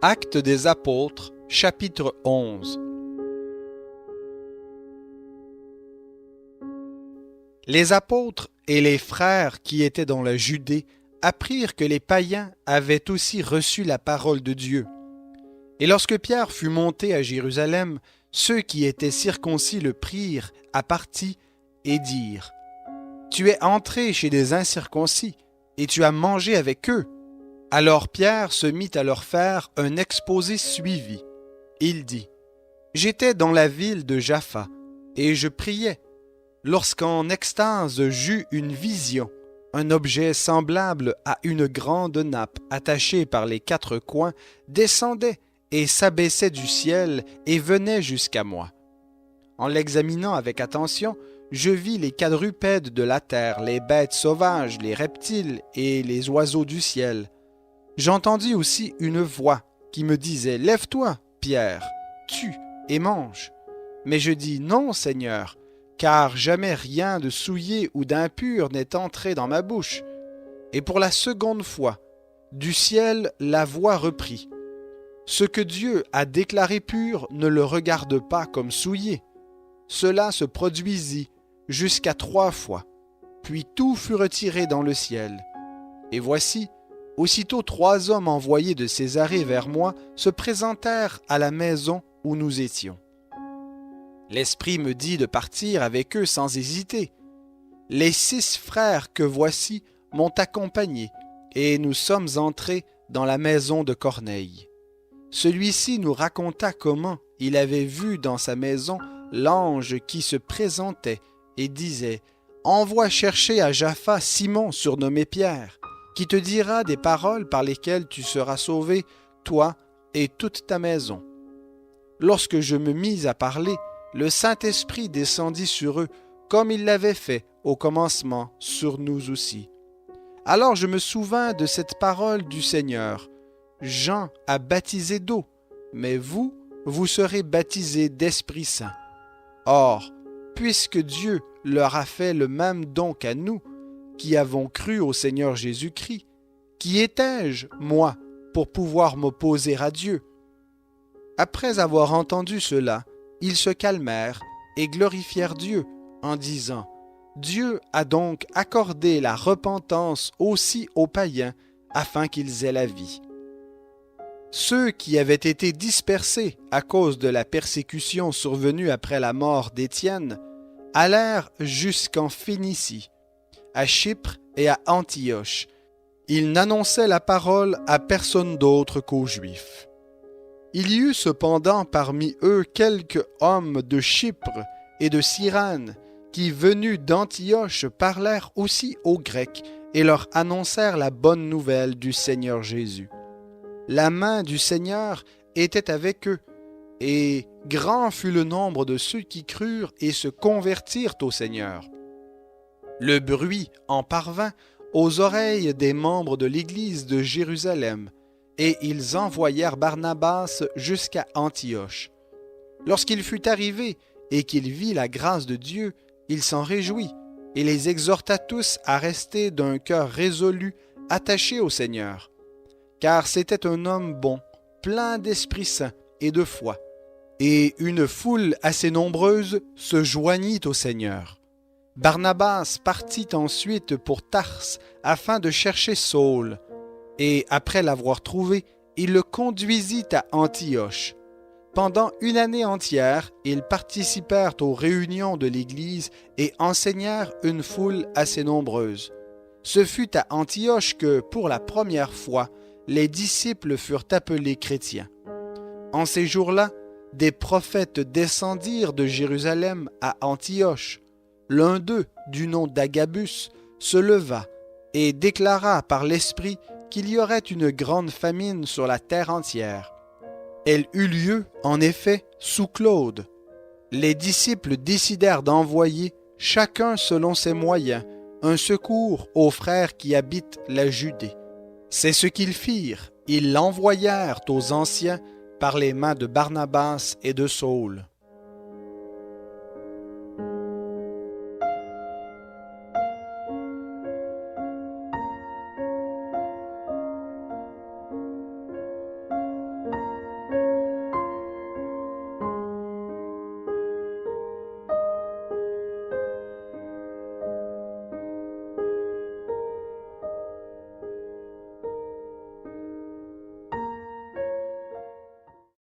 Actes des Apôtres, chapitre 11. Les apôtres et les frères qui étaient dans la Judée apprirent que les païens avaient aussi reçu la parole de Dieu. Et lorsque Pierre fut monté à Jérusalem, ceux qui étaient circoncis le prirent à partie et dirent : « Tu es entré chez des incirconcis, et tu as mangé avec eux. » Alors Pierre se mit à leur faire un exposé suivi. Il dit : « J'étais dans la ville de Jaffa, et je priais, lorsqu'en extase j'eus une vision, un objet semblable à une grande nappe attachée par les quatre coins descendait et s'abaissait du ciel et venait jusqu'à moi. En l'examinant avec attention, je vis les quadrupèdes de la terre, les bêtes sauvages, les reptiles et les oiseaux du ciel. J'entendis aussi une voix qui me disait : « Lève-toi, Pierre, tue et mange. » Mais je dis : « Non, Seigneur, car jamais rien de souillé ou d'impur n'est entré dans ma bouche. » Et pour la seconde fois, du ciel la voix reprit : « Ce que Dieu a déclaré pur, ne le regarde pas comme souillé. » Cela se produisit jusqu'à 3 fois, puis tout fut retiré dans le ciel. Et voici, aussitôt 3 hommes envoyés de Césarée vers moi se présentèrent à la maison où nous étions. L'Esprit me dit de partir avec eux sans hésiter. Les 6 frères que voici m'ont accompagné, et nous sommes entrés dans la maison de Corneille. Celui-ci nous raconta comment il avait vu dans sa maison l'ange qui se présentait et disait : « Envoie chercher à Jaffa Simon surnommé Pierre, qui te dira des paroles par lesquelles tu seras sauvé, toi et toute ta maison. » Lorsque je me mis à parler, le Saint-Esprit descendit sur eux, comme il l'avait fait au commencement sur nous aussi. Alors je me souvins de cette parole du Seigneur : « Jean a baptisé d'eau, mais vous, vous serez baptisés d'Esprit Saint. » Or, puisque Dieu leur a fait le même don qu'à nous, qui avons cru au Seigneur Jésus-Christ, qui étais-je, moi, pour pouvoir m'opposer à Dieu? Après avoir entendu cela, ils se calmèrent et glorifièrent Dieu en disant : « Dieu a donc accordé la repentance aussi aux païens afin qu'ils aient la vie. » Ceux qui avaient été dispersés à cause de la persécution survenue après la mort d'Étienne allèrent jusqu'en Phénicie, à Chypre et à Antioche. Ils n'annonçaient la parole à personne d'autre qu'aux Juifs. Il y eut cependant parmi eux quelques hommes de Chypre et de Cyrène qui, venus d'Antioche, parlèrent aussi aux Grecs et leur annoncèrent la bonne nouvelle du Seigneur Jésus. La main du Seigneur était avec eux, et grand fut le nombre de ceux qui crurent et se convertirent au Seigneur. Le bruit en parvint aux oreilles des membres de l'Église de Jérusalem, et ils envoyèrent Barnabas jusqu'à Antioche. Lorsqu'il fut arrivé et qu'il vit la grâce de Dieu, il s'en réjouit et les exhorta tous à rester d'un cœur résolu, attachés au Seigneur. Car c'était un homme bon, plein d'Esprit Saint et de foi. Et une foule assez nombreuse se joignit au Seigneur. Barnabas partit ensuite pour Tarse afin de chercher Saul, et après l'avoir trouvé, il le conduisit à Antioche. Pendant 1 année entière, ils participèrent aux réunions de l'Église et enseignèrent une foule assez nombreuse. Ce fut à Antioche que, pour la première fois, les disciples furent appelés chrétiens. En ces jours-là, des prophètes descendirent de Jérusalem à Antioche. L'un d'eux, du nom d'Agabus, se leva et déclara par l'Esprit qu'il y aurait une grande famine sur la terre entière. Elle eut lieu, en effet, sous Claude. Les disciples décidèrent d'envoyer, chacun selon ses moyens, un secours aux frères qui habitent la Judée. C'est ce qu'ils firent. Ils l'envoyèrent aux anciens par les mains de Barnabas et de Saul.